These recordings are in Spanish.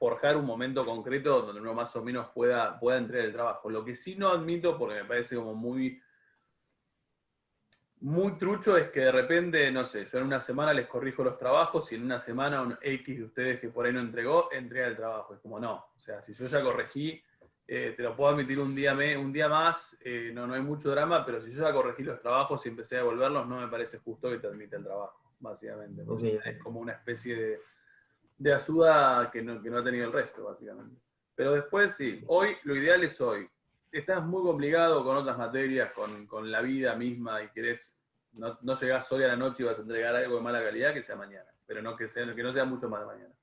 forjar un momento concreto donde uno más o menos pueda entregar el trabajo. Lo que sí no admito, porque me parece como muy trucho, es que de repente, no sé, yo en una semana les corrijo los trabajos y en una semana un X de ustedes que por ahí no entregó, entrega el trabajo. Es como no. O sea, si yo ya corregí, te lo puedo admitir un día más, no hay mucho drama, pero si yo ya corregí los trabajos y empecé a devolverlos, no me parece justo que te admita el trabajo, básicamente. Porque Ok. es como una especie de ayuda que no ha tenido el resto, básicamente. Pero después sí, hoy, lo ideal es hoy. Estás muy complicado con otras materias, con la vida misma y querés, no llegás hoy a la noche y vas a entregar algo de mala calidad, que sea mañana. Pero no que no sea mucho más de mañana.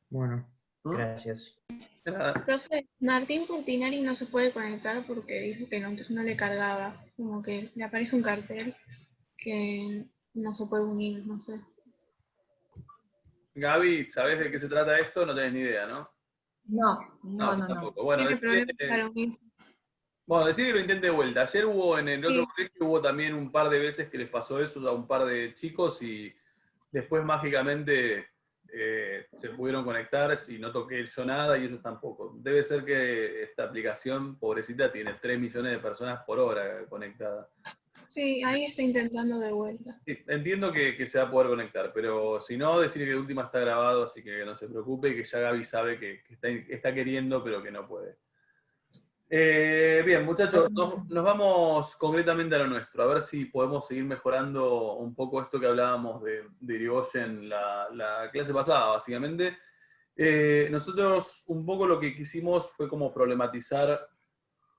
Bueno, ¿Mm? gracias. Nada. Profe, Martín Portinari no se puede conectar porque dijo que no le cargaba. Como que le aparece un cartel que no se puede unir, no sé. Gaby, ¿sabés de qué se trata esto? No tenés ni idea, ¿no? No, No, no, yo no, no. tampoco. Bueno, Tiene problemas para unirse. decir que lo intente de vuelta. Ayer hubo en el otro Sí. colegio, hubo también un par de veces que les pasó eso a un par de chicos y después mágicamente se pudieron conectar y no toqué yo nada y ellos tampoco. Debe ser que esta aplicación, pobrecita, tiene 3 millones de personas por hora conectadas. Sí, ahí estoy intentando de vuelta. Sí, entiendo que se va a poder conectar, pero si no, decirle que de última está grabado, así que no se preocupe y que ya Gaby sabe que está queriendo, pero que no puede. Bien, muchachos, nos vamos concretamente a lo nuestro, a ver si podemos seguir mejorando un poco esto que hablábamos de Irigoyen la clase pasada, básicamente. Nosotros un poco lo que quisimos fue como problematizar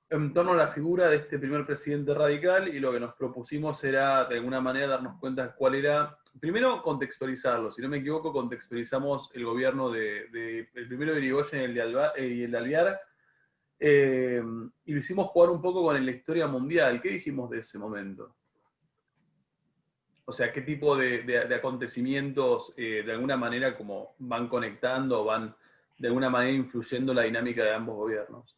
en torno a la figura de este primer presidente radical y lo que nos propusimos era de alguna manera darnos cuenta cuál era, primero contextualizarlo, si no me equivoco contextualizamos el gobierno el primero de Irigoyen y el de Alvear, y lo hicimos jugar un poco con la historia mundial. ¿Qué dijimos de ese momento? O sea, ¿qué tipo de acontecimientos de alguna manera como van conectando o van de alguna manera influyendo la dinámica de ambos gobiernos?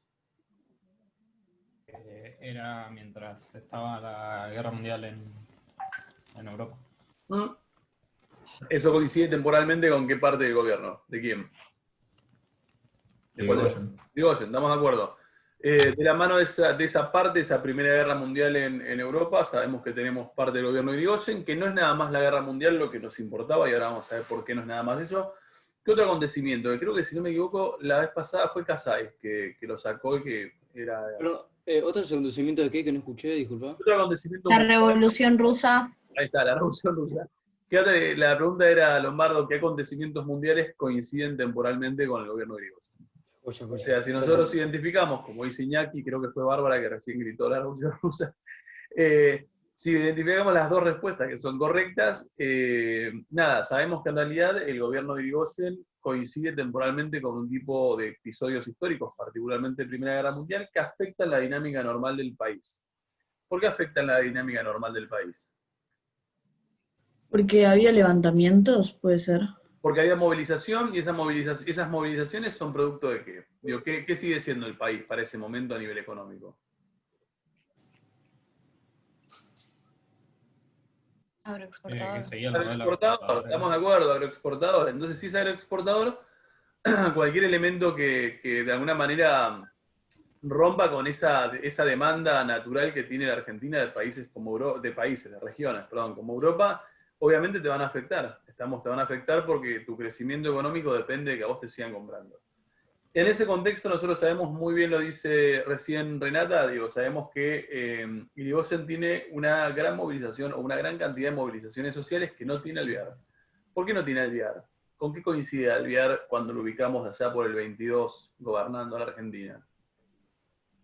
Era mientras estaba la guerra mundial en Europa. ¿Mm? ¿Eso coincide temporalmente con qué parte del gobierno? ¿De quién? ¿De cuál? Irigoyen, estamos de acuerdo. De la mano de esa parte, esa Primera Guerra Mundial en Europa, sabemos que tenemos parte del gobierno de Irigoyen, que no es nada más la guerra mundial lo que nos importaba, y ahora vamos a ver por qué no es nada más eso. ¿Qué otro acontecimiento? Que creo que, si no me equivoco, la vez pasada fue Casais que lo sacó y que era... Pero, ¿otro acontecimiento de qué que no escuché? Disculpa. Otro acontecimiento... La Revolución Rusa. Ahí está, la Revolución Rusa. La pregunta era, Lombardo, ¿qué acontecimientos mundiales coinciden temporalmente con el gobierno de Irigoyen? O sea, si nosotros identificamos, como dice Iñaki, creo que fue Bárbara que recién gritó la Revolución Rusa, si identificamos las dos respuestas que son correctas, nada, sabemos que en realidad el gobierno de Irigoyen coincide temporalmente con un tipo de episodios históricos, particularmente Primera Guerra Mundial, que afectan la dinámica normal del país. ¿Por qué afectan la dinámica normal del país? Porque había levantamientos, puede ser. Porque había movilización y esas movilizaciones son producto de qué. Digo, ¿qué sigue siendo el país para ese momento a nivel económico? Que seguía el modelo Agroexportador, estamos de acuerdo, agroexportador. Entonces, si es agroexportador, cualquier elemento que de alguna manera rompa con esa demanda natural que tiene la Argentina de países de regiones, perdón, como Europa, obviamente te van a afectar. Te van a afectar porque tu crecimiento económico depende de que a vos te sigan comprando. En ese contexto nosotros sabemos muy bien, lo dice recién Renata, digo, sabemos que Irigoyen tiene una gran movilización o una gran cantidad de movilizaciones sociales que no tiene Alvear. ¿Por qué no tiene Alvear? ¿Con qué coincide Alvear cuando lo ubicamos allá por el 22 gobernando a la Argentina?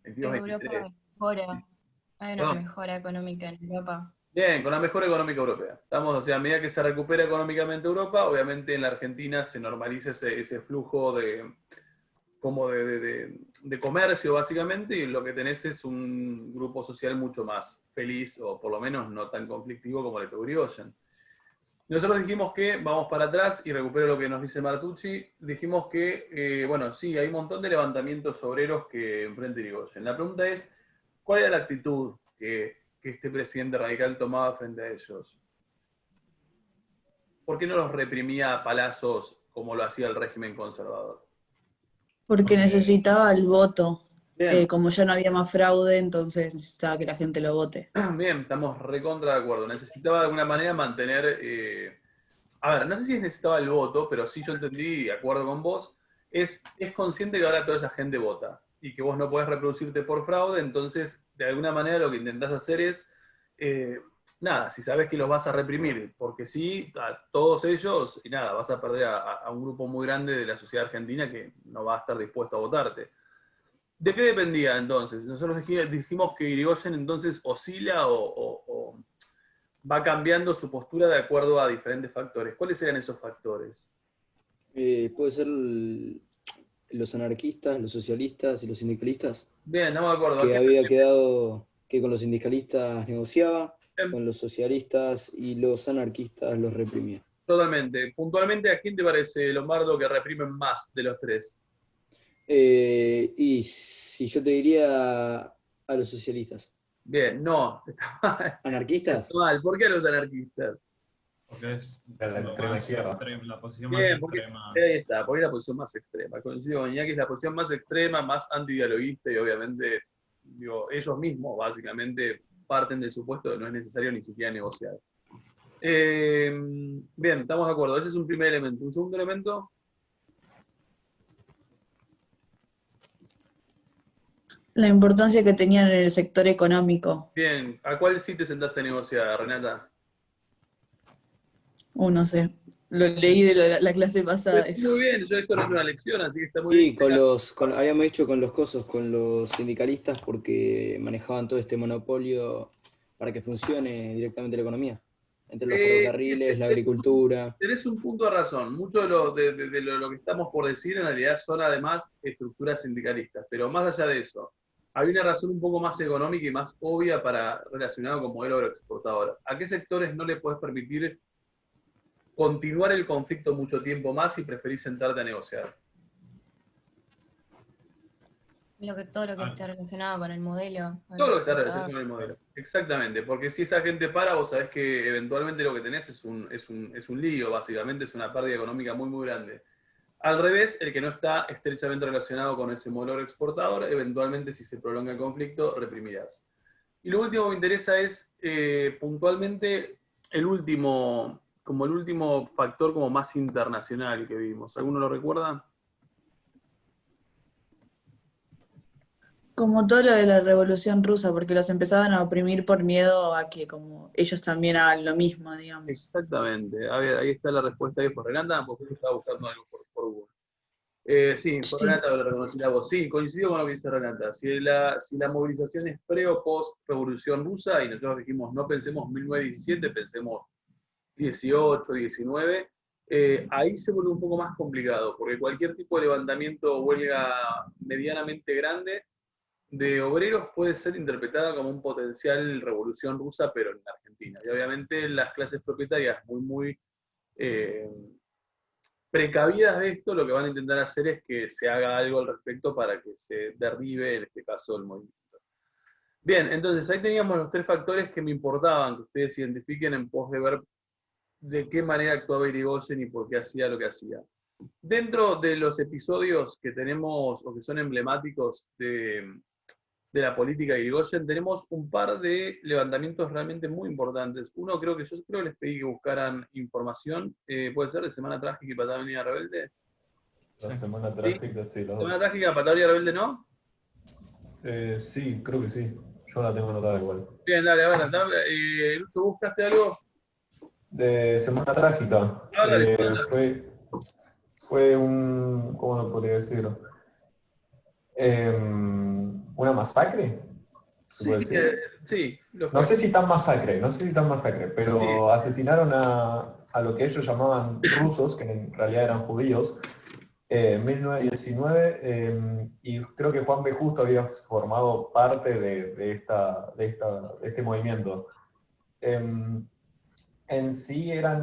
22, 23. Europa mejora, hay una Perdón. mejora económica en Europa. Bien, con la mejora económica europea. Estamos, o sea, a medida que se recupera económicamente Europa, obviamente en la Argentina se normaliza ese flujo de comercio, básicamente, y lo que tenés es un grupo social mucho más feliz, o por lo menos no tan conflictivo como el de Irigoyen. Nosotros dijimos que, vamos para atrás y recupero lo que nos dice Martucci, dijimos que, bueno, sí, hay un montón de levantamientos obreros que enfrenta Irigoyen. La pregunta es, ¿cuál era la actitud que este presidente radical tomaba frente a ellos? ¿Por qué no los reprimía a palazos como lo hacía el régimen conservador? Porque necesitaba el voto. Bien, Como ya no había más fraude, entonces necesitaba que la gente lo vote. bien, estamos recontra de acuerdo. Necesitaba de alguna manera mantener, a ver, no sé si necesitaba el voto, pero sí yo entendí, de acuerdo con vos, es consciente que ahora toda esa gente vota y que vos no podés reproducirte por fraude, entonces de alguna manera lo que intentás hacer es, eh, nada, si sabes que los vas a reprimir, porque sí, a todos ellos, y nada, vas a perder a un grupo muy grande de la sociedad argentina que no va a estar dispuesto a votarte. ¿De qué dependía entonces? Nosotros dijimos que Irigoyen entonces oscila o va cambiando su postura de acuerdo a diferentes factores. ¿Cuáles eran esos factores? Puede ser los anarquistas, los socialistas y los sindicalistas, Bien, no me acuerdo. ¿A que qué había quedado que con los sindicalistas negociaba, refieren? con los socialistas y los anarquistas los reprimía. Totalmente. Puntualmente, ¿a quién te parece, Lombardo, que reprimen más de los tres? Y si yo te diría a los socialistas. Bien, no, está mal. ¿Anarquistas? Está mal. ¿Por qué a los anarquistas? Porque es De la lo extrema más izquierda. la posición más Bien, porque extrema. ahí está, porque es la posición más extrema. Coincido con Iñaki, es la posición más extrema, más antidialoguista y obviamente, digo, ellos mismos básicamente parten del supuesto de que no es necesario ni siquiera negociar. Bien, estamos de acuerdo. Ese es un primer elemento. Un segundo elemento, La importancia que tenían en el sector económico. bien, ¿a cuál sí te sentás a negociar, Renata? No sé. Lo leí de la clase pasada, eso. Muy bien, yo esto no es una lección, así que está muy bien. Y habíamos hecho con los cosos, con los sindicalistas, porque manejaban todo este monopolio para que funcione directamente la economía. Entre los ferrocarriles, la agricultura. Tenés un punto de razón. Mucho de lo que estamos por decir en realidad son además estructuras sindicalistas. Pero más allá de eso, hay una razón un poco más económica y más obvia relacionado con modelo agroexportador. ¿A qué sectores no le podés permitir continuar el conflicto mucho tiempo más si preferís sentarte a negociar? Todo lo que esté relacionado con el modelo. Todo lo que está relacionado con el modelo. Exactamente, porque si esa gente para, vos sabés que eventualmente lo que tenés es un lío, básicamente, es una pérdida económica muy, muy grande. Al revés, el que no está estrechamente relacionado con ese modelo exportador, eventualmente, si se prolonga el conflicto, reprimirás. Y lo último que me interesa es, puntualmente, el último factor como más internacional que vimos. ¿Alguno lo recuerda? Como todo lo de la Revolución Rusa, porque los empezaban a oprimir por miedo a que como ellos también hagan lo mismo, digamos. Exactamente. A ver, ahí está la respuesta ahí por Renata, porque yo estaba buscando algo por Google. Sí, por Sí. Renata lo reconocí la voz. Sí, coincido con lo que dice Renata. Si la movilización es pre o post Revolución Rusa, y nosotros dijimos no pensemos 1917, pensemos 18, 19, ahí se vuelve un poco más complicado, porque cualquier tipo de levantamiento o huelga medianamente grande de obreros puede ser interpretada como un potencial revolución rusa, pero en Argentina. Y obviamente las clases propietarias muy, muy eh, precavidas de esto, lo que van a intentar hacer es que se haga algo al respecto para que se derribe, en este caso, el movimiento. Bien, entonces ahí teníamos los tres factores que me importaban que ustedes identifiquen en pos de ver de qué manera actuaba Irigoyen y por qué hacía lo que hacía. Dentro de los episodios que tenemos o que son emblemáticos de la política de Irigoyen, tenemos un par de levantamientos realmente muy importantes. Uno, yo creo que les pedí que buscaran información, puede ser de Semana Trágica y Patagonia Rebelde. La semana trágica, sí, los Semana dos. Trágica, Patagonia Rebelde, ¿no? Sí, creo que sí. Yo la tengo anotada igual. Bien, dale, a ver, Lucho, ¿buscaste algo? De Semana Trágica. Ah, dale, Semana Trágica. Fue un, ¿cómo lo podría decir? ¿Una masacre? ¿Se puede Sí, decir? sí, No sé si tan masacre, pero Sí. asesinaron a lo que ellos llamaban rusos, que en realidad eran judíos, en 1919, y creo que Juan B. Justo había formado parte de este movimiento. En sí era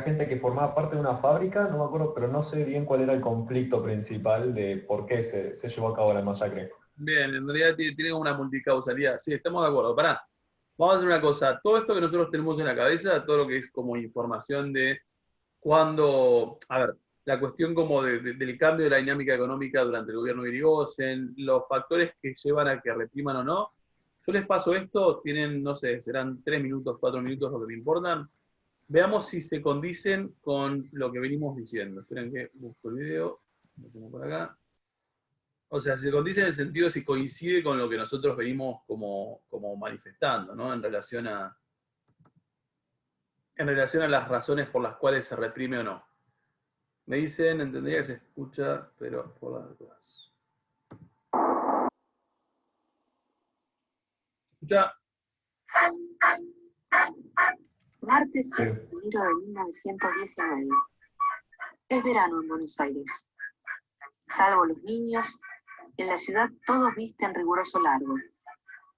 gente que formaba parte de una fábrica, no me acuerdo, pero no sé bien cuál era el conflicto principal de por qué se llevó a cabo la masacre. Bien, en realidad tiene una multicausalidad. Sí, estamos de acuerdo. Pará, vamos a hacer una cosa. Todo esto que nosotros tenemos en la cabeza, todo lo que es como información de cuando... A ver, la cuestión como del cambio de la dinámica económica durante el gobierno de Irigoyen, los factores que llevan a que repriman o no. Yo les paso esto, tienen, no sé, serán 3 minutos, 4 minutos lo que me importan. Veamos si se condicen con lo que venimos diciendo. Esperen que busco el video, lo tengo por acá. O sea, si se condice en el sentido de si coincide con lo que nosotros venimos como manifestando, ¿no? En relación a las razones por las cuales se reprime o no. Me dicen, entendería que se escucha, pero por las dudas. ¿Escucha? Martes 7 de enero de 1919. Es verano en Buenos Aires. Salvo los niños, en la ciudad todos visten riguroso largo.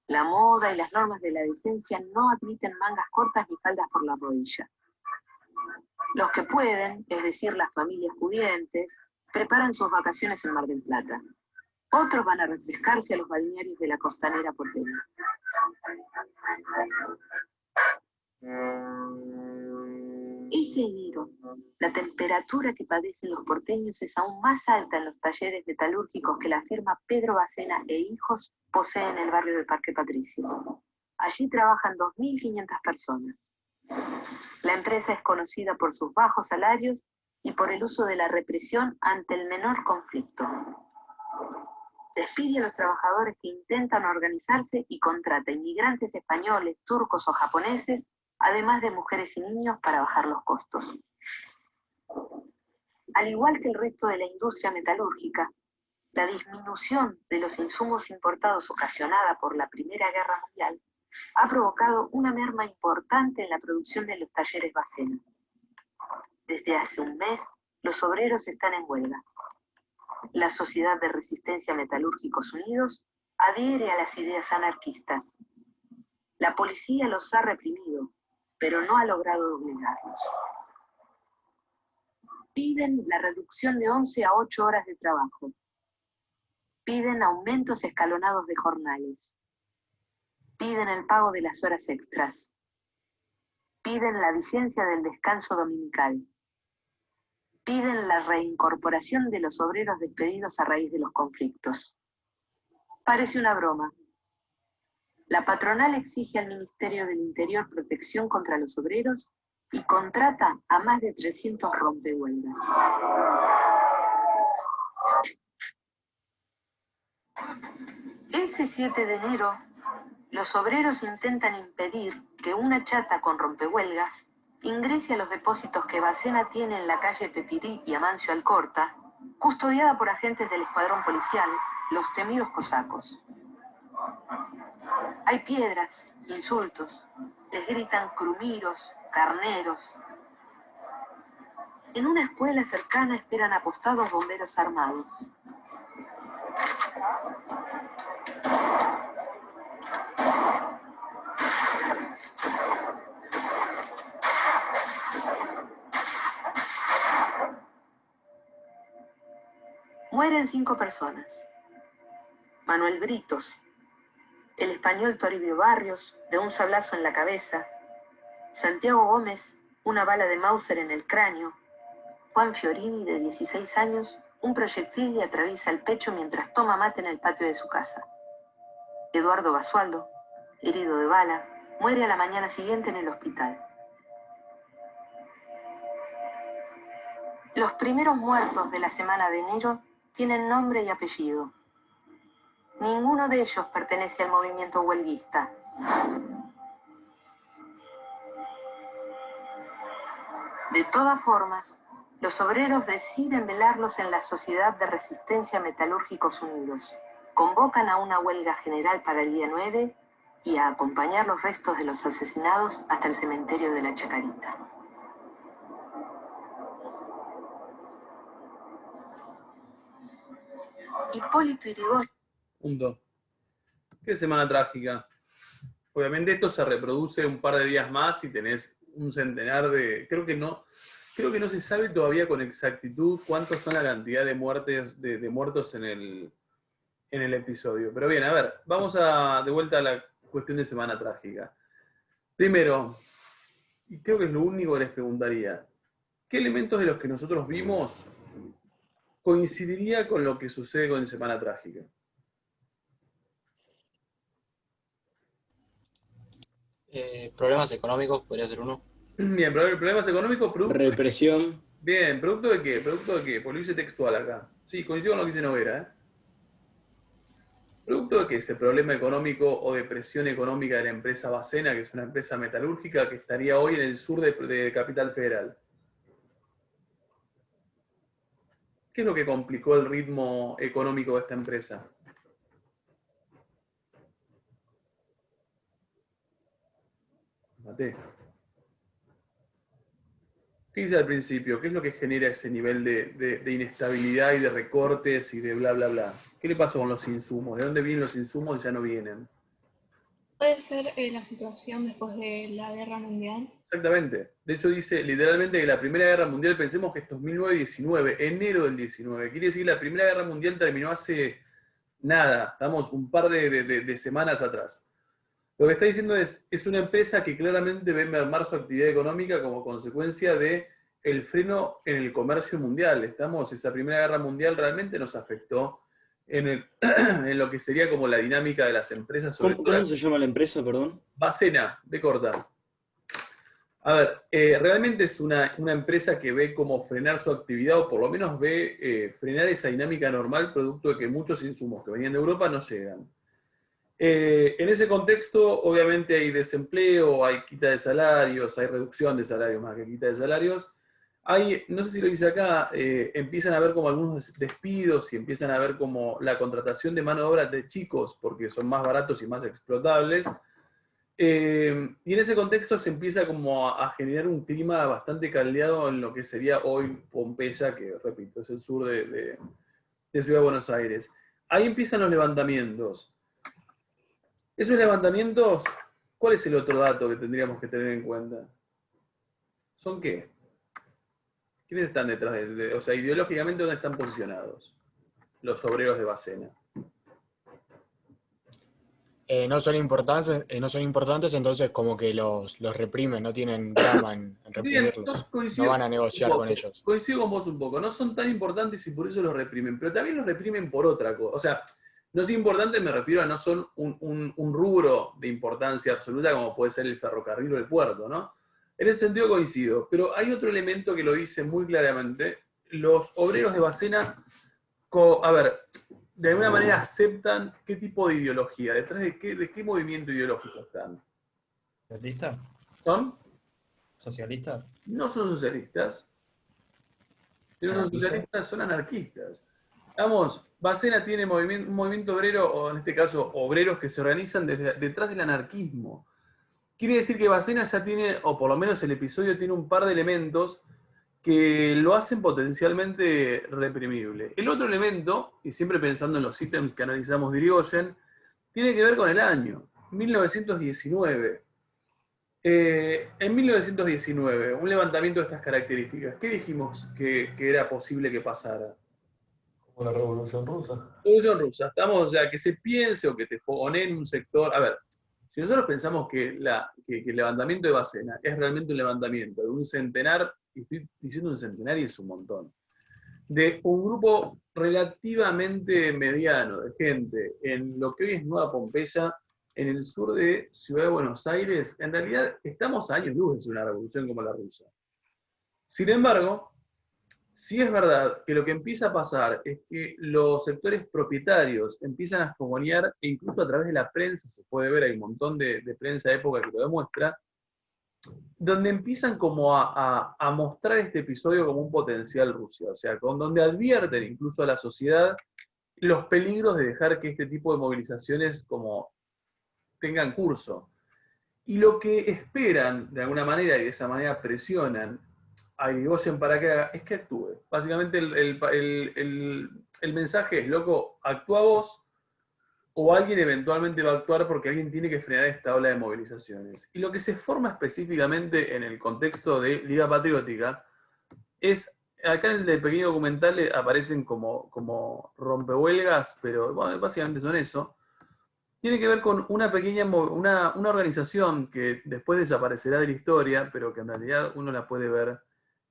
La moda y las normas de la decencia no admiten mangas cortas ni faldas por la rodilla. Los que pueden, es decir, las familias pudientes, preparan sus vacaciones en Mar del Plata. Otros van a refrescarse a los balnearios de la costanera porteña. Ese enero, la temperatura que padecen los porteños es aún más alta en los talleres metalúrgicos que la firma Pedro Bacena e Hijos posee en el barrio del Parque Patricio. Allí trabajan 2.500 personas. La empresa es conocida por sus bajos salarios y por el uso de la represión ante el menor conflicto. Despide a los trabajadores que intentan organizarse y contrata inmigrantes españoles, turcos o japoneses, además de mujeres y niños para bajar los costos. Al igual que el resto de la industria metalúrgica, la disminución de los insumos importados ocasionada por la Primera Guerra Mundial ha provocado una merma importante en la producción de los talleres Bacena. Desde hace un mes, los obreros están en huelga. La Sociedad de Resistencia Metalúrgicos Unidos adhiere a las ideas anarquistas. La policía los ha reprimido, pero no ha logrado doblegarlos. Piden la reducción de 11 a 8 horas de trabajo. Piden aumentos escalonados de jornales. Piden el pago de las horas extras. Piden la vigencia del descanso dominical. Piden la reincorporación de los obreros despedidos a raíz de los conflictos. Parece una broma. La patronal exige al Ministerio del Interior protección contra los obreros y contrata a más de 300 rompehuelgas. Ese 7 de enero, los obreros intentan impedir que una chata con rompehuelgas ingrese a los depósitos que Bacena tiene en la calle Pepirí y Amancio Alcorta, custodiada por agentes del escuadrón policial, los temidos cosacos. Hay piedras, insultos, les gritan crumiros, carneros. En una escuela cercana esperan apostados bomberos armados. Mueren 5 personas. Manuel Britos, el español Toribio Barrios, de un sablazo en la cabeza, Santiago Gómez, una bala de Mauser en el cráneo, Juan Fiorini, de 16 años, un proyectil le atraviesa el pecho mientras toma mate en el patio de su casa. Eduardo Basualdo, herido de bala, muere a la mañana siguiente en el hospital. Los primeros muertos de la semana de enero tienen nombre y apellido. Ninguno de ellos pertenece al movimiento huelguista. De todas formas, los obreros deciden velarlos en la Sociedad de Resistencia Metalúrgicos Unidos. Convocan a una huelga general para el día 9 y a acompañar los restos de los asesinados hasta el cementerio de la Chacarita. Hipólito Yrigoyen. Punto. Qué semana trágica. Obviamente esto se reproduce un par de días más y tenés un centenar de... Creo que no se sabe todavía con exactitud cuántos son la cantidad de muertos en el episodio. Pero bien, a ver, vamos de vuelta a la cuestión de semana trágica. Primero, y creo que es lo único que les preguntaría, ¿qué elementos de los que nosotros vimos coincidiría con lo que sucede con Semana Trágica. Problemas económicos podría ser uno. Bien, problemas económicos, producto de qué? Represión. Bien, ¿producto de qué? ¿Producto de qué? Porque lo hice textual acá. Sí, coincido con lo que dice Noguera, ¿eh? ¿Producto de qué? Ese problema económico o depresión económica de la empresa Bacena, que es una empresa metalúrgica que estaría hoy en el sur de Capital Federal. ¿Qué es lo que complicó el ritmo económico de esta empresa? Mate. ¿Qué dice al principio? ¿Qué es lo que genera ese nivel de inestabilidad y de recortes y de bla, bla, bla? ¿Qué le pasó con los insumos? ¿De dónde vienen los insumos y ya no vienen? Puede ser la situación después de la Guerra Mundial. Exactamente. De hecho dice literalmente que la Primera Guerra Mundial, pensemos que esto es 1919, enero del 19. Quiere decir que la Primera Guerra Mundial terminó hace nada, estamos un par de semanas atrás. Lo que está diciendo es una empresa que claramente ve mermar su actividad económica como consecuencia de el freno en el comercio mundial. Esa Primera Guerra Mundial realmente nos afectó en lo que sería como la dinámica de las empresas. ¿Cómo se llama la empresa, perdón? Bacena, de corta. A ver, realmente es una empresa que ve cómo frenar su actividad, o por lo menos ve frenar esa dinámica normal, producto de que muchos insumos que venían de Europa no llegan. En ese contexto, obviamente hay desempleo, hay quita de salarios, hay reducción de salarios más que quita de salarios. Hay, no sé si lo dice acá, empiezan a haber como algunos despidos y empiezan a ver como la contratación de mano de obra de chicos, porque son más baratos y más explotables. Y en ese contexto se empieza como a generar un clima bastante caldeado en lo que sería hoy Pompeya, que repito, es el sur de Ciudad de Buenos Aires. Ahí empiezan los levantamientos. Esos levantamientos, ¿cuál es el otro dato que tendríamos que tener en cuenta? ¿Son qué? ¿Quiénes están detrás o sea, ideológicamente, dónde están posicionados los obreros de Bacena? No son importantes, entonces como que los reprimen, no tienen drama en reprimirlos. No van a negociar con ellos. Coincido con vos un poco, no son tan importantes y por eso los reprimen, pero también los reprimen por otra cosa. O sea, no son importantes, me refiero a no son un rubro de importancia absoluta como puede ser el ferrocarril o el puerto, ¿no? En ese sentido coincido, pero hay otro elemento que lo dice muy claramente. Los obreros de Bacena, a ver, de alguna manera aceptan qué tipo de ideología, detrás de qué movimiento ideológico están. ¿Socialistas? ¿Son? ¿Socialistas? No son socialistas. Si no son socialistas, son anarquistas. Vamos, Bacena tiene un movimiento obrero, o en este caso, obreros que se organizan detrás del anarquismo. Quiere decir que Bacena ya tiene, o por lo menos el episodio tiene un par de elementos que lo hacen potencialmente reprimible. El otro elemento, y siempre pensando en los ítems que analizamos de Irigoyen, tiene que ver con el año, 1919. En 1919, un levantamiento de estas características, ¿qué dijimos que era posible que pasara? Como la Revolución Rusa. Revolución Rusa, estamos, o sea, que se piense o que te fogoneen un sector. A ver, si nosotros pensamos que el levantamiento de Bacena es realmente un levantamiento de un centenar, y estoy diciendo un centenar y es un montón, de un grupo relativamente mediano de gente en lo que hoy es Nueva Pompeya, en el sur de Ciudad de Buenos Aires, en realidad estamos a años luz de una revolución como la rusa. Sin embargo, sí es verdad que lo que empieza a pasar es que los sectores propietarios empiezan a fogonear, e incluso a través de la prensa, se puede ver, hay un montón de prensa de época que lo demuestra, donde empiezan como a mostrar este episodio como un potencial Rusia, o sea, donde advierten incluso a la sociedad los peligros de dejar que este tipo de movilizaciones como tengan curso. Y lo que esperan, de alguna manera, y de esa manera presionan a Irigoyen para que haga, es que actúe. Básicamente el mensaje es, loco, actúa vos, o alguien eventualmente va a actuar porque alguien tiene que frenar esta ola de movilizaciones. Y lo que se forma específicamente en el contexto de Liga Patriótica es, acá en el pequeño documental aparecen como rompehuelgas, pero bueno, básicamente son eso. Tiene que ver con una pequeña, una organización que después desaparecerá de la historia, pero que en realidad uno la puede ver.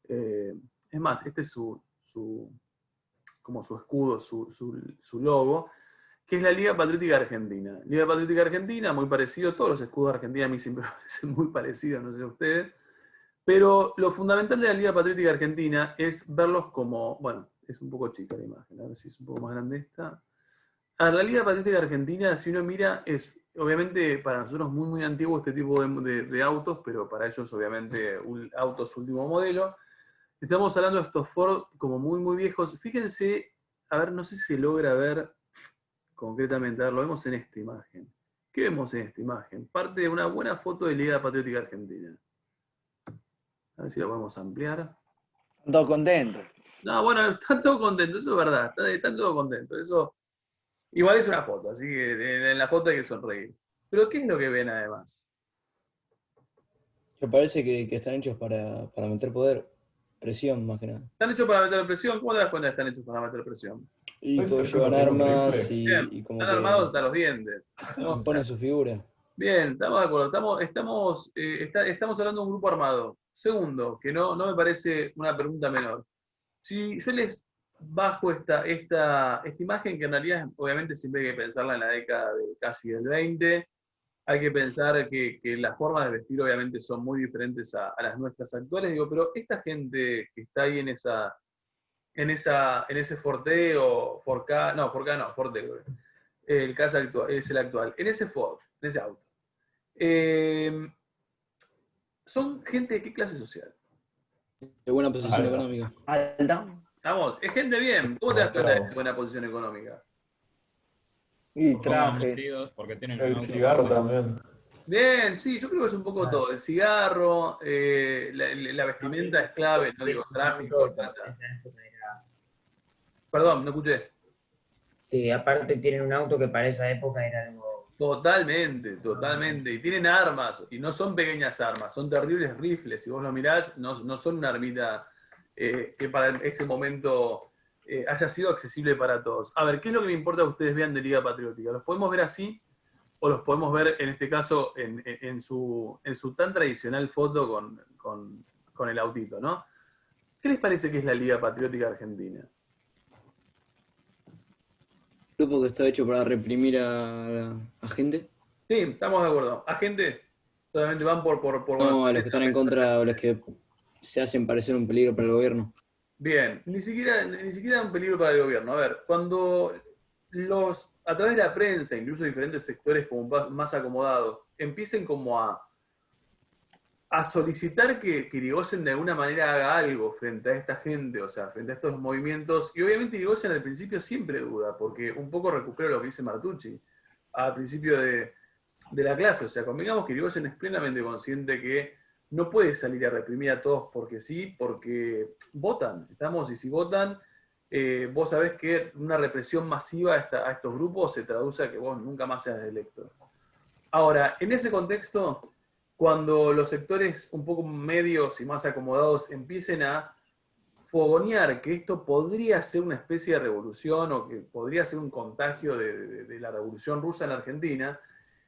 Es más, este es su como su escudo, su logo, que es la Liga Patriótica Argentina. Liga Patriótica Argentina, muy parecido, todos los escudos de Argentina a mí siempre me parecen muy parecidos, no sé ustedes, pero lo fundamental de la Liga Patriótica Argentina es verlos como, bueno, es un poco chica la imagen, a ver si es un poco más grande esta. A ver, la Liga Patriótica Argentina, si uno mira, es obviamente para nosotros muy, muy antiguo este tipo de autos, pero para ellos obviamente autos último modelo. Estamos hablando de estos Ford como muy, muy viejos. Fíjense, a ver, no sé si se logra ver concretamente, a ver, lo vemos en esta imagen. ¿Qué vemos en esta imagen? Parte de una buena foto de Liga Patriótica Argentina. A ver si lo podemos ampliar. Están todos contentos. No, bueno, están todos contentos, eso es verdad, están todos contentos. Eso, igual es una foto, así que en la foto hay que sonreír. Pero ¿qué es lo que ven además? Me parece que están hechos para meter poder, presión más que nada. ¿Están hechos para meter presión? ¿Cómo te das cuenta que están hechos para meter presión? Y como llevan armas y como están armados hasta los dientes. Ponen su figura. Bien, estamos de acuerdo. Estamos hablando de un grupo armado. Segundo, que no me parece una pregunta menor. Si yo les bajo esta imagen, que en realidad obviamente siempre hay que pensarla en la década casi del 20, hay que pensar que las formas de vestir obviamente son muy diferentes a las nuestras actuales, digo, pero esta gente que está ahí en ese Forte o Forca, no, Forca no, Forte, el caso actual, es el actual, en ese Ford, en ese auto. ¿Son gente de qué clase social? De buena posición económica. Alta. Vamos, es gente bien. ¿Cómo te das cuenta de buena posición económica? Y Porque van traje. vestidos, porque tienen un El auto. cigarro también. Bien, sí, yo creo que es un poco todo. El cigarro, la vestimenta es clave, no digo tráfico, plata. Perdón, no escuché. Sí, aparte tienen un auto que para esa época era algo... Totalmente, totalmente. Y tienen armas, y no son pequeñas armas, son terribles rifles. Si vos lo mirás, no son una armita que para ese momento haya sido accesible para todos. A ver, ¿qué es lo que me importa que ustedes vean de Liga Patriótica? ¿Los podemos ver así? ¿O los podemos ver, en este caso, en su tan tradicional foto con el autito, ¿no? ¿Qué les parece que es la Liga Patriótica Argentina? ¿Grupo que está hecho para reprimir a gente? Sí, estamos de acuerdo. ¿A gente? Solamente van por No, a los que están en contra o los que se hacen parecer un peligro para el gobierno. Bien, ni siquiera un peligro para el gobierno. A ver, cuando a través de la prensa, incluso diferentes sectores como más acomodados, empiecen como a solicitar que Irigoyen de alguna manera haga algo frente a esta gente, o sea, frente a estos movimientos, y obviamente Irigoyen al principio siempre duda, porque un poco recupero lo que dice Martucci al principio de la clase, o sea, convengamos que Irigoyen es plenamente consciente que no puede salir a reprimir a todos porque sí, porque votan, y si votan, vos sabés que una represión masiva a estos grupos se traduce a que vos nunca más seas electo. Ahora, en ese contexto, cuando los sectores un poco medios y más acomodados empiecen a fogonear que esto podría ser una especie de revolución o que podría ser un contagio de la revolución rusa en la Argentina,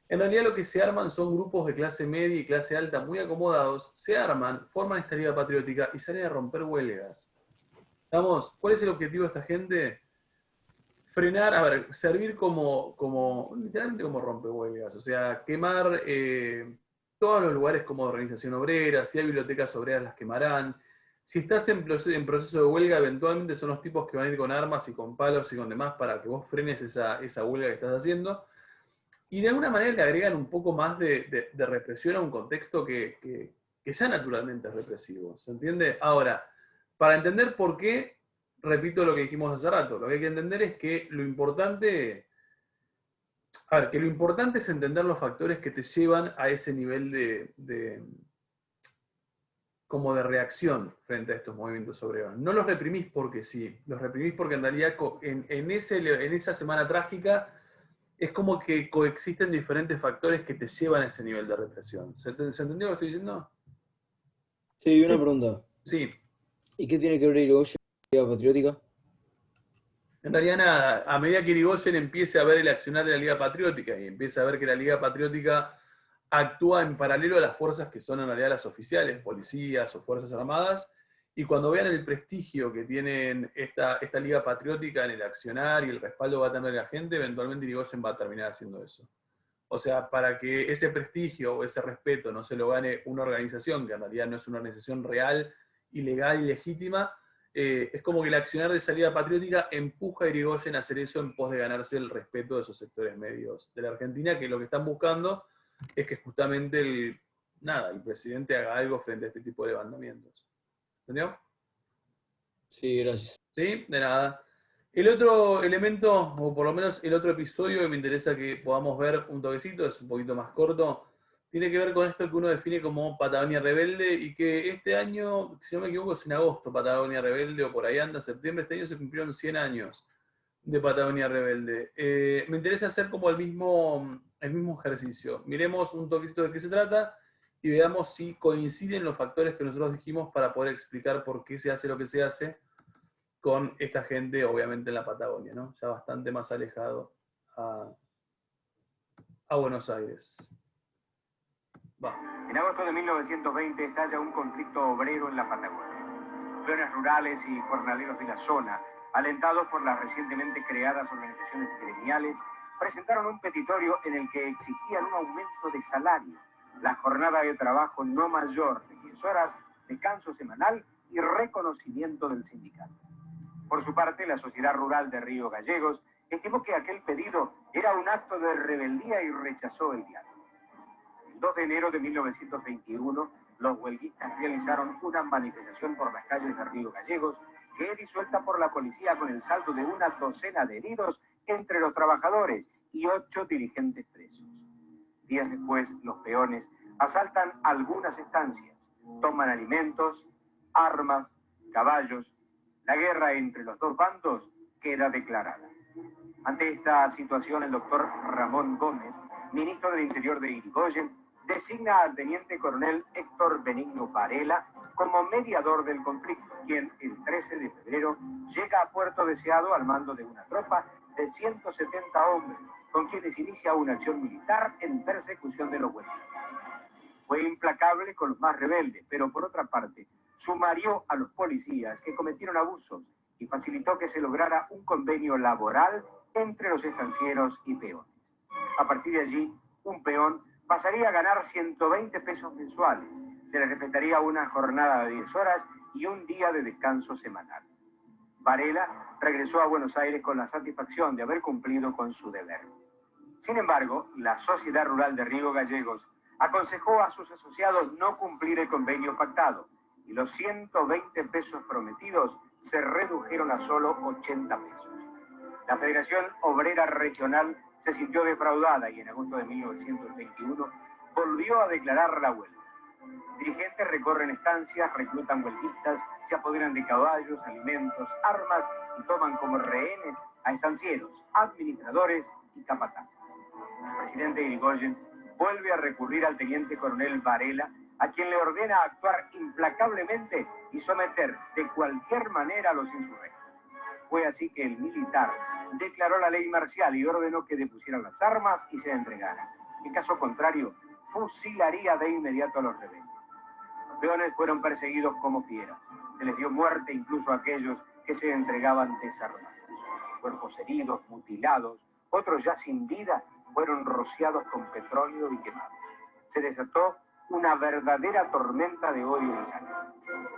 en realidad lo que se arman son grupos de clase media y clase alta muy acomodados, se arman, forman esta Liga Patriótica y salen a romper huelgas. Vamos, ¿cuál es el objetivo de esta gente? Frenar, a ver, servir literalmente como rompehuelgas, o sea, quemar todos los lugares como organización obrera, si hay bibliotecas obreras las quemarán. Si estás en proceso de huelga, eventualmente son los tipos que van a ir con armas y con palos y con demás para que vos frenes esa huelga que estás haciendo. Y de alguna manera le agregan un poco más de represión a un contexto que ya naturalmente es represivo. ¿Se entiende? Ahora, para entender por qué, repito lo que dijimos hace rato, lo que hay que entender es que lo importante es entender los factores que te llevan a ese nivel como de reacción frente a estos movimientos obreros. No los reprimís porque sí, los reprimís porque en realidad en esa semana trágica es como que coexisten diferentes factores que te llevan a ese nivel de represión. ¿Se entendió lo que estoy diciendo? Sí, una pregunta. Sí. ¿Y qué tiene que ver Irigoyen con la Liga Patriótica? En realidad nada, a medida que Irigoyen empiece a ver el accionar de la Liga Patriótica y empiece a ver que la Liga Patriótica actúa en paralelo a las fuerzas que son en realidad las oficiales, policías o fuerzas armadas, Y cuando vean el prestigio que tienen esta liga patriótica en el accionar y el respaldo que va a tener la gente, eventualmente Irigoyen va a terminar haciendo eso. O sea, para que ese prestigio o ese respeto no se lo gane una organización, que en realidad no es una organización real, ilegal y legítima, es como que el accionar de esa liga patriótica empuja a Irigoyen a hacer eso en pos de ganarse el respeto de esos sectores medios de la Argentina, que lo que están buscando es que justamente el presidente haga algo frente a este tipo de levantamientos. ¿Entendió? Sí, gracias. Sí, de nada. El otro elemento, o por lo menos el otro episodio que me interesa que podamos ver un toquecito, es un poquito más corto, tiene que ver con esto que uno define como Patagonia Rebelde, y que este año, si no me equivoco, es en agosto Patagonia Rebelde, o por ahí anda, septiembre, este año se cumplieron 100 años de Patagonia Rebelde. Me interesa hacer como el mismo ejercicio. Miremos un toquecito de qué se trata y veamos si coinciden los factores que nosotros dijimos para poder explicar por qué se hace lo que se hace con esta gente, obviamente en la Patagonia, ¿no? Ya bastante más alejado a Buenos Aires. Va. En agosto de 1920 estalla un conflicto obrero en la Patagonia. Peones rurales y jornaleros de la zona, alentados por las recientemente creadas organizaciones gremiales, presentaron un petitorio en el que exigían un aumento de salario, la jornada de trabajo no mayor de 10 horas, descanso semanal y reconocimiento del sindicato. Por su parte, la Sociedad Rural de Río Gallegos estimó que aquel pedido era un acto de rebeldía y rechazó el diálogo. El 2 de enero de 1921, los huelguistas realizaron una manifestación por las calles de Río Gallegos, que es disuelta por la policía con el saldo de una docena de heridos entre los trabajadores y 8 dirigentes presos. Días después, los peones asaltan algunas estancias, toman alimentos, armas, caballos. La guerra entre los dos bandos queda declarada. Ante esta situación, el doctor Ramón Gómez, ministro del Interior de Irigoyen, designa al teniente coronel Héctor Benigno Varela como mediador del conflicto, quien el 13 de febrero llega a Puerto Deseado al mando de una tropa de 170 hombres, con quienes inicia una acción militar en persecución de los huelguistas. Fue implacable con los más rebeldes, pero por otra parte, sumarió a los policías que cometieron abusos y facilitó que se lograra un convenio laboral entre los estancieros y peones. A partir de allí, un peón pasaría a ganar 120 pesos mensuales, se le respetaría una jornada de 10 horas y un día de descanso semanal. Varela regresó a Buenos Aires con la satisfacción de haber cumplido con su deber. Sin embargo, la Sociedad Rural de Río Gallegos aconsejó a sus asociados no cumplir el convenio pactado, y los 120 pesos prometidos se redujeron a solo 80 pesos. La Federación Obrera Regional se sintió defraudada y en agosto de 1921 volvió a declarar la huelga. Dirigentes recorren estancias, reclutan huelguistas, se apoderan de caballos, alimentos, armas y toman como rehenes a estancieros, administradores y capataces. El presidente Irigoyen vuelve a recurrir al teniente coronel Varela, a quien le ordena actuar implacablemente y someter de cualquier manera a los insurrectos. Fue así que el militar declaró la ley marcial y ordenó que depusieran las armas y se entregaran. En caso contrario, fusilaría de inmediato a los rebeldes. Los peones fueron perseguidos como fieras. Se les dio muerte incluso a aquellos que se entregaban desarmados. Cuerpos heridos, mutilados, otros ya sin vida, fueron rociados con petróleo y quemados. Se desató una verdadera tormenta de odio y sangre.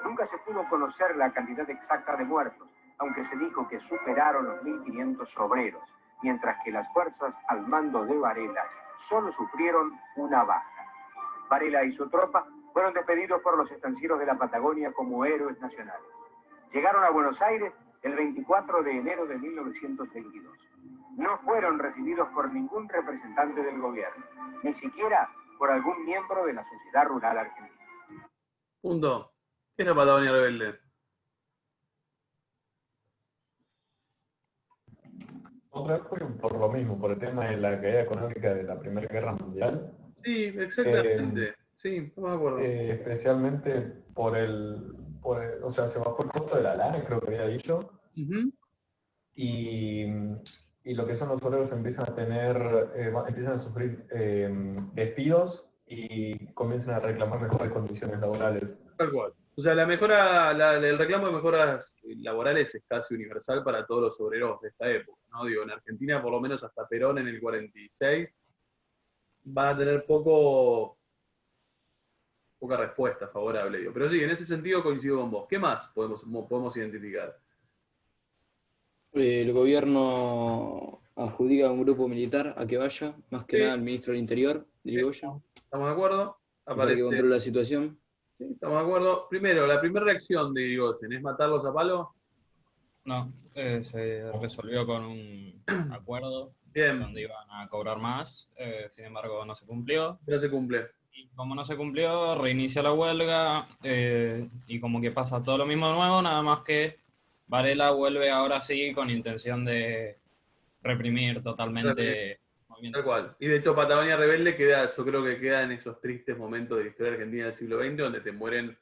Nunca se pudo conocer la cantidad exacta de muertos, aunque se dijo que superaron los 1.500 obreros, mientras que las fuerzas al mando de Varela solo sufrieron una baja. Varela y su tropa fueron despedidos por los estancieros de la Patagonia como héroes nacionales. Llegaron a Buenos Aires el 24 de enero de 1922. No fueron recibidos por ningún representante del gobierno, ni siquiera por algún miembro de la Sociedad Rural Argentina. Punto. ¿Qué es la Patagonia Rebelde? Otra vez fue por lo mismo, por el tema de la caída económica de la Primera Guerra Mundial. Sí, exactamente. Sí, estamos de acuerdo. Especialmente o sea, se bajó el costo de la lana, creo que había dicho. Y lo que son los obreros empiezan a sufrir despidos y comienzan a reclamar mejores condiciones laborales. Tal cual. O sea, la mejora, el reclamo de mejoras laborales es casi universal para todos los obreros de esta época, ¿no? Digo, en Argentina, por lo menos hasta Perón en el 46, va a tener poca respuesta favorable, digo. Pero sí, en ese sentido coincido con vos. ¿Qué más podemos identificar? El gobierno adjudica a un grupo militar a que vaya, más que nada al ministro del Interior, Irigoyen. ¿Estamos de acuerdo? Para que controle la situación. Sí, estamos de acuerdo. Primero, la primera reacción de Irigoyen, ¿es matarlos a palo? No, se resolvió con un acuerdo donde iban a cobrar más, sin embargo no se cumplió. No se cumple. Y como no se cumplió, reinicia la huelga y como que pasa todo lo mismo de nuevo, nada más que Varela vuelve ahora sí con intención de reprimir totalmente. Tal cual. Y de hecho Patagonia Rebelde yo creo que queda en esos tristes momentos de la historia argentina del siglo XX, donde te mueren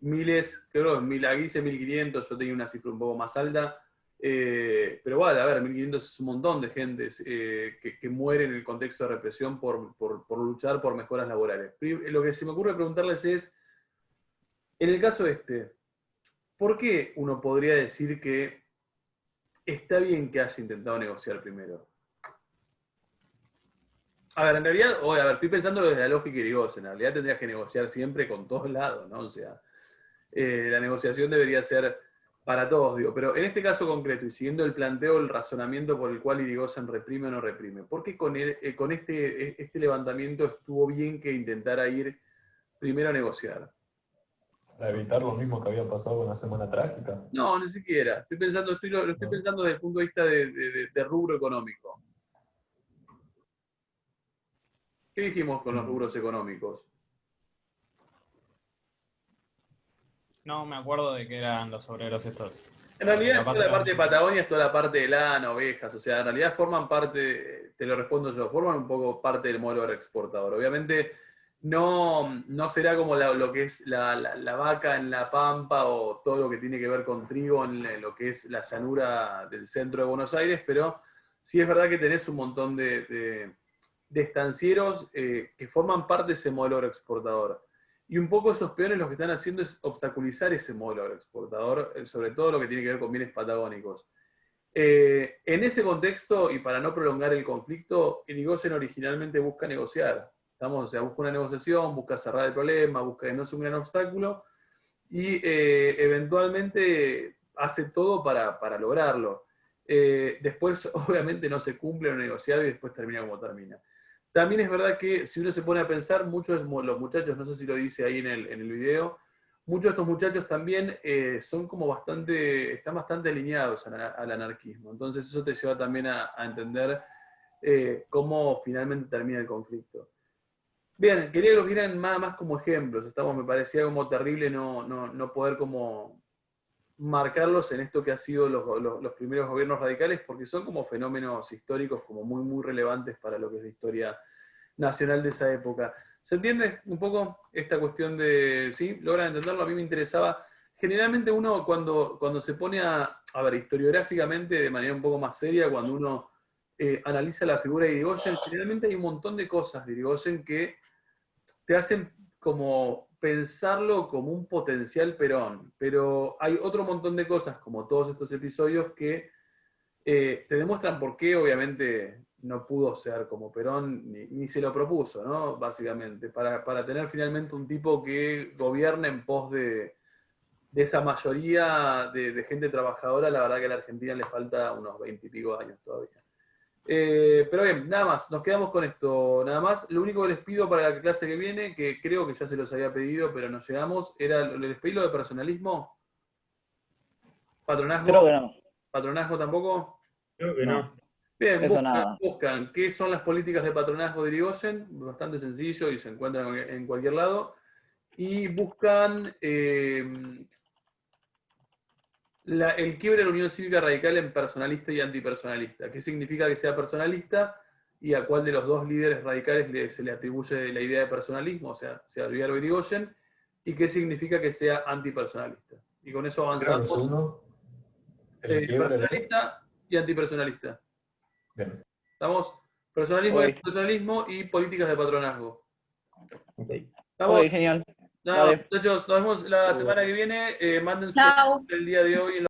miles, creo que aquí dice 1500, yo tenía una cifra un poco más alta, pero bueno, a ver, 1500 es un montón de gente que muere en el contexto de represión por luchar por mejoras laborales. Lo que se me ocurre preguntarles es, en el caso ¿por qué uno podría decir que está bien que haya intentado negociar primero? A ver, en realidad, estoy pensando desde la lógica de Irigoyen, en realidad tendrías que negociar siempre con todos lados, ¿no? O sea, la negociación debería ser para todos, digo, pero en este caso concreto, y siguiendo el planteo, el razonamiento por el cual Irigoyen reprime o no reprime, ¿por qué con este levantamiento estuvo bien que intentara ir primero a negociar? Para evitar lo mismo que había pasado con la Semana Trágica. No, ni siquiera. Estoy pensando desde el punto de vista de rubro económico. ¿Qué dijimos con los rubros económicos? No me acuerdo de que eran los obreros estos. En realidad, toda la parte de Patagonia es toda la parte de lana, ovejas, o sea, en realidad forman parte, te lo respondo yo, forman un poco parte del modelo exportador. Obviamente no será como lo que es la vaca en la pampa o todo lo que tiene que ver con trigo en lo que es la llanura del centro de Buenos Aires, pero sí es verdad que tenés un montón de estancieros que forman parte de ese modelo agroexportador. Y un poco esos peones lo que están haciendo es obstaculizar ese modelo agroexportador, sobre todo lo que tiene que ver con bienes patagónicos. En ese contexto, y para no prolongar el conflicto, Irigoyen originalmente busca negociar. O sea, busca una negociación, busca cerrar el problema, busca que no sea un gran obstáculo, y eventualmente hace todo para lograrlo. Después, obviamente, no se cumple lo negociado y después termina como termina. También es verdad que si uno se pone a pensar, muchos de los muchachos, no sé si lo dice ahí en el video, muchos de estos muchachos también son como están bastante alineados al anarquismo. Entonces eso te lleva también a entender cómo finalmente termina el conflicto. Bien, quería que los vieran más como ejemplos. Me parecía como terrible no poder como marcarlos en esto que ha sido los primeros gobiernos radicales, porque son como fenómenos históricos como muy, muy relevantes para lo que es la historia nacional de esa época. ¿Se entiende un poco esta cuestión de, sí, logran entenderlo? A mí me interesaba, generalmente uno cuando se pone a ver, historiográficamente, de manera un poco más seria, cuando uno analiza la figura de Irigoyen, generalmente hay un montón de cosas de Irigoyen que te hacen como pensarlo como un potencial Perón, pero hay otro montón de cosas, como todos estos episodios, que te demuestran por qué obviamente no pudo ser como Perón, ni se lo propuso, ¿no? Básicamente, para tener finalmente un tipo que gobierne en pos de esa mayoría de gente trabajadora. La verdad que a la Argentina le falta unos 20 y pico años todavía. Pero bien, nada más, nos quedamos con esto, nada más. Lo único que les pido para la clase que viene, que creo que ya se los había pedido, pero no llegamos, les pedí lo de personalismo. ¿Patronazgo? Creo que no. ¿Patronazgo tampoco? Creo que no. Bien, Eso nada. buscan qué son las políticas de patronazgo de Irigoyen, bastante sencillo y se encuentran en cualquier lado. Y buscan el quiebre de la Unión Cívica Radical en personalista y antipersonalista. ¿Qué significa que sea personalista? ¿Y a cuál de los dos líderes radicales se le atribuye la idea de personalismo? O sea Vidal o Irigoyen. ¿Y qué significa que sea antipersonalista? Y con eso avanzamos. Personalista y antipersonalista. Bien. ¿Estamos? Personalismo, Ok. antipersonalismo y políticas de patronazgo. Ok, ¿Estamos? genial. No, muchachos, nos vemos la semana que viene. Manden su el día de hoy en